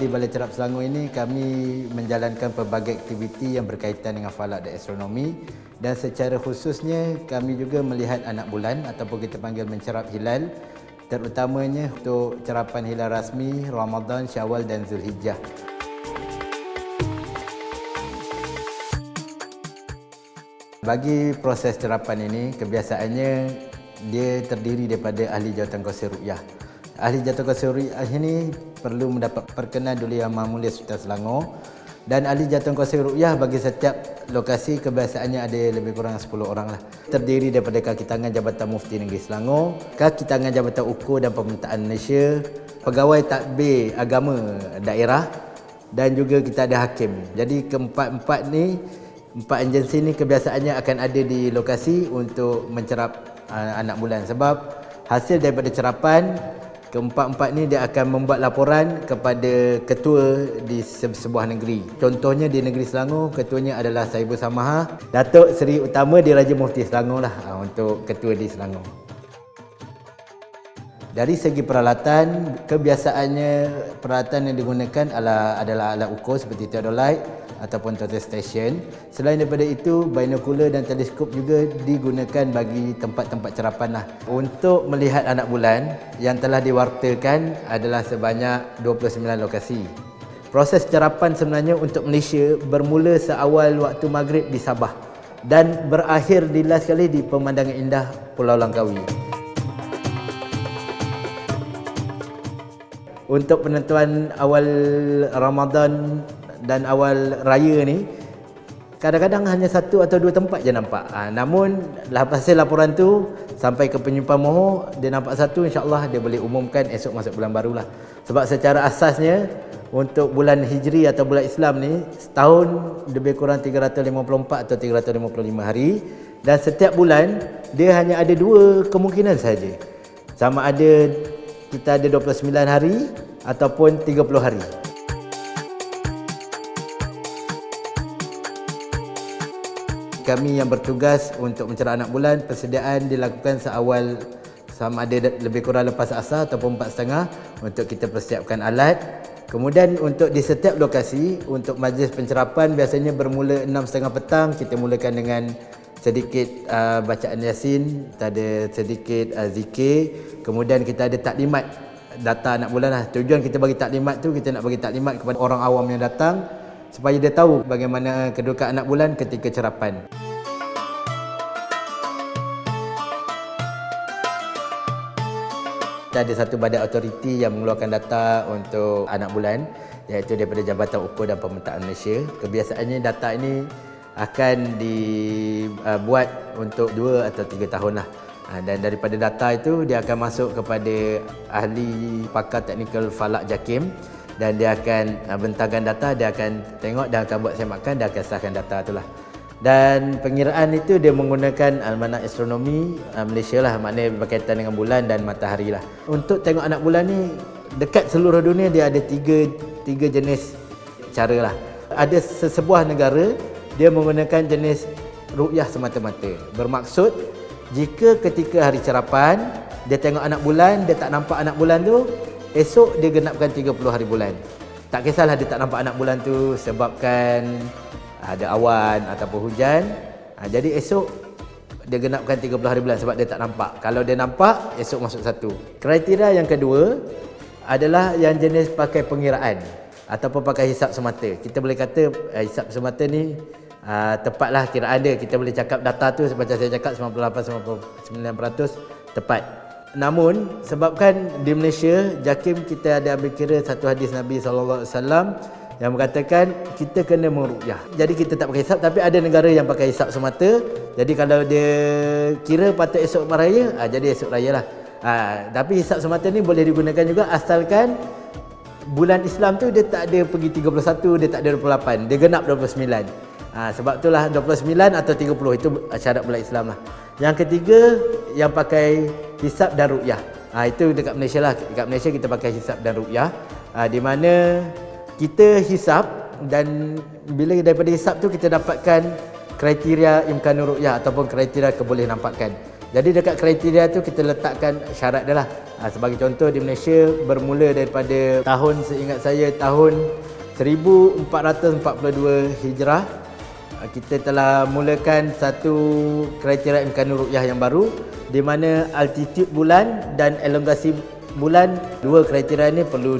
Aktiviti Balai Cerap Selangor ini kami menjalankan pelbagai aktiviti yang berkaitan dengan falak dan astronomi, dan secara khususnya kami juga melihat anak bulan ataupun kita panggil mencerap hilal, terutamanya untuk cerapan hilal rasmi Ramadan, Syawal dan Zulhijjah. Bagi proses cerapan ini, kebiasaannya dia terdiri daripada ahli jawatan kuasa ruqyah. Ahli jawatan kuasa ruqyah ini perlu mendapat perkenan dulu Yang Maha Mulia Sultan Selangor, dan ahli jawatan kuasa ruqyah bagi setiap lokasi kebiasaannya ada lebih kurang 10 orang lah. Terdiri daripada kaki tangan Jabatan Mufti Negeri Selangor, kaki tangan Jabatan Ukur dan Pemerintah Malaysia, pegawai tadbir agama daerah, dan juga kita ada hakim. Jadi keempat-empat ni, empat agensi ni kebiasaannya akan ada di lokasi untuk mencerap anak bulan, sebab hasil daripada cerapan keempat-empat ni dia akan membuat laporan kepada ketua di sebuah negeri. Contohnya di negeri Selangor, ketuanya adalah Sahibul Samahah Datuk Seri Utama Diraja Mufti Selangor lah untuk ketua di Selangor. Dari segi peralatan, kebiasaannya peralatan yang digunakan adalah alat ukur seperti theodolite ataupun total station. Selain daripada itu, binokular dan teleskop juga digunakan bagi tempat-tempat cerapan lah. Untuk melihat anak bulan yang telah diwartakan adalah sebanyak 29 lokasi. Proses cerapan sebenarnya untuk Malaysia bermula seawal waktu maghrib di Sabah dan berakhir di last kali di pemandangan indah Pulau Langkawi. Untuk penentuan awal Ramadan dan awal raya ni, kadang-kadang hanya satu atau dua tempat je nampak. Namun hasil laporan tu sampai ke penyimpan moho, dia nampak satu, insya-Allah dia boleh umumkan esok masuk bulan baru lah. Sebab secara asasnya untuk bulan Hijri atau bulan Islam ni setahun lebih kurang 354 atau 355 hari, dan setiap bulan dia hanya ada dua kemungkinan saja. Sama ada kita ada 29 hari ataupun 30 hari. Kami yang bertugas untuk mencerap anak bulan, persediaan dilakukan seawal sama ada lebih kurang lepas asar ataupun 4.30 untuk kita persiapkan alat. Kemudian untuk di setiap lokasi, untuk majlis pencerapan biasanya bermula 6.30 petang, kita mulakan dengan sedikit bacaan Yasin, kita ada sedikit zikir, kemudian kita ada taklimat data anak bulan lah. Tujuan kita bagi taklimat tu, kita nak bagi taklimat kepada orang awam yang datang supaya dia tahu bagaimana kedudukan anak bulan ketika cerapan. Kita ada satu badan autoriti yang mengeluarkan data untuk anak bulan, iaitu daripada Jabatan Ukur dan Pemerintah Malaysia. Kebiasaannya data ini akan dibuat untuk 2 atau 3 tahun lah. Dan daripada data itu dia akan masuk kepada ahli pakar teknikal falak JAKIM, dan dia akan bentangkan data, dia akan tengok dan akan buat semakan, dia akan sahkan data itulah. Dan pengiraan itu dia menggunakan almanak astronomi Malaysia lah, maknanya berkaitan dengan bulan dan matahari lah. Untuk tengok anak bulan ni dekat seluruh dunia dia ada tiga jenis cara lah. Ada sesebuah negara dia menggunakan jenis ruqyah semata-mata. Bermaksud jika ketika hari cerapan dia tengok anak bulan, dia tak nampak anak bulan tu, esok dia genapkan 30 hari bulan. Tak kisahlah dia tak nampak anak bulan tu sebabkan ada awan ataupun hujan. Jadi esok dia genapkan 30 hari bulan sebab dia tak nampak. Kalau dia nampak, esok masuk satu. Kriteria yang kedua adalah yang jenis pakai pengiraan ataupun pakai hisap semata. Kita boleh kata hisap semata ni tepatlah kiraan dia. Kita boleh cakap data tu macam saya cakap 98-99% tepat. Namun sebabkan di Malaysia JAKIM kita ada ambil kira satu hadis Nabi SAW yang mengatakan kita kena meruqyah. Jadi kita tak pakai hisap, tapi ada negara yang pakai hisap semata. Jadi kalau dia kira patut esok raya, jadi esok raya lah. Tapi hisap semata ni boleh digunakan juga asalkan bulan Islam tu dia tak ada pergi 31, dia tak ada 28, dia genap 29. Sebab itulah 29 atau 30 itu syarat bulan Islam lah. Yang ketiga yang pakai hisap dan ruqyah. Itu dekat Malaysia lah. Dekat Malaysia kita pakai hisap dan ruqyah. Di mana kita hisap, dan bila daripada hisap tu kita dapatkan kriteria imkanur ruqyah ataupun kriteria keboleh nampakkan. Jadi dekat kriteria tu kita letakkan syarat dia lah. Sebagai contoh di Malaysia bermula daripada tahun, seingat saya tahun 1442 Hijrah, kita telah mulakan satu kriteria imkanul ru'yah yang baru, di mana altitude bulan dan elongasi bulan, dua kriteria ini perlu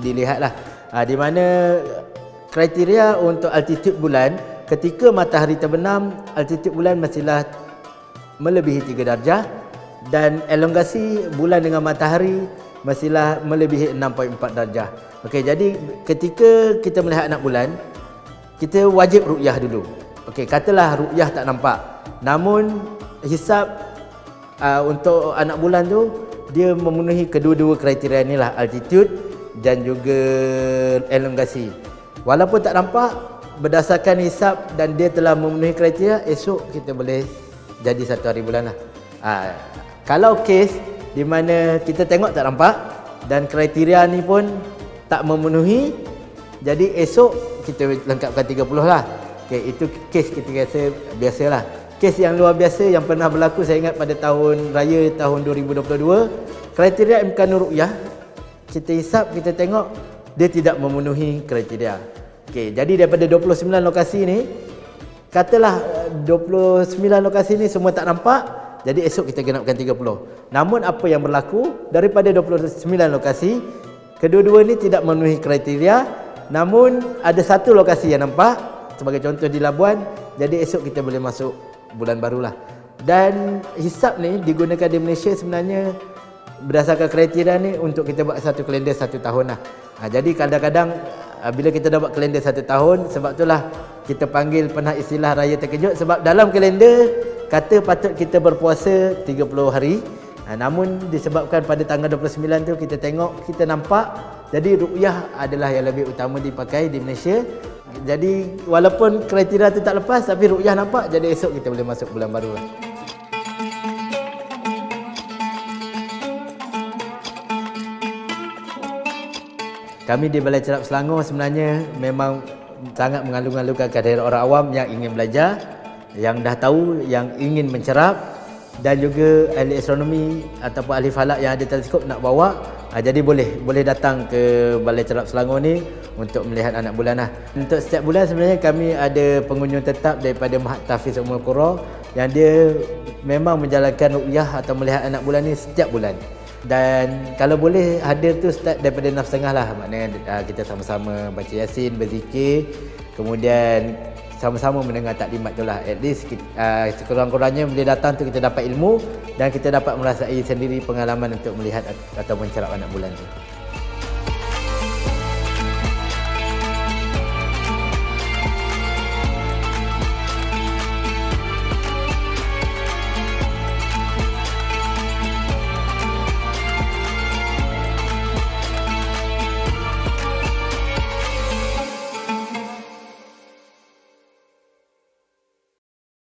dilihatlah. Di mana kriteria untuk altitude bulan, ketika matahari terbenam, altitude bulan mestilah melebihi 3 darjah, dan elongasi bulan dengan matahari mestilah melebihi 6.4 darjah. Okey, jadi ketika kita melihat anak bulan, kita wajib ru'yah dulu. Okey, katalah ru'yah tak nampak, namun hisab untuk anak bulan tu dia memenuhi kedua-dua kriteria inilah, altitude dan juga elongasi. Walaupun tak nampak, berdasarkan hisab dan dia telah memenuhi kriteria, esok kita boleh jadi satu hari bulan lah. Kalau kes di mana kita tengok tak nampak dan kriteria ni pun tak memenuhi, jadi esok kita lengkapkan 30 lah. Okay, itu kes kita rasa biasalah. Kes yang luar biasa yang pernah berlaku, saya ingat pada tahun raya tahun 2022, kriteria imkanul ru'yah kita hisap, kita tengok dia tidak memenuhi kriteria. Okay, jadi daripada 29 lokasi ni, katalah 29 lokasi ni semua tak nampak, jadi esok kita genapkan 30. Namun apa yang berlaku, daripada 29 lokasi, kedua-dua ni tidak memenuhi kriteria, namun ada satu lokasi yang nampak, sebagai contoh di Labuan, jadi esok kita boleh masuk bulan barulah. Dan hisap ni digunakan di Malaysia sebenarnya berdasarkan kriteria ni untuk kita buat satu kalender satu tahun lah. Jadi kadang-kadang bila kita dah buat kalender satu tahun, sebab itulah kita panggil pernah istilah raya terkejut, sebab dalam kalender kata patut kita berpuasa 30 hari, namun disebabkan pada tanggal 29 tu kita tengok, kita nampak, jadi ru'yah adalah yang lebih utama dipakai di Malaysia. Jadi walaupun kriteria tu tak lepas, tapi ru'yah nampak, jadi esok kita boleh masuk bulan baru lah. Kami di Balai Cerap Selangor sebenarnya memang sangat mengalu-alukan kepada orang awam yang ingin belajar, yang dah tahu, yang ingin mencerap, dan juga ahli astronomi ataupun ahli falak yang ada teleskop nak bawa. Jadi boleh datang ke Balai Cerap Selangor ni untuk melihat anak bulan lah. Untuk setiap bulan sebenarnya kami ada pengunjung tetap daripada Mahat Tahfiz Ummul Qura yang dia memang menjalankan ru'yah atau melihat anak bulan ni setiap bulan. Dan kalau boleh hadir tu start daripada 6.30 lah, maknanya kita sama-sama baca Yasin, berzikir, kemudian sama-sama mendengar taklimat tu lah. At least sekurang-kurangnya bila datang tu kita dapat ilmu dan kita dapat merasai sendiri pengalaman untuk melihat atau mencerap anak bulan tu.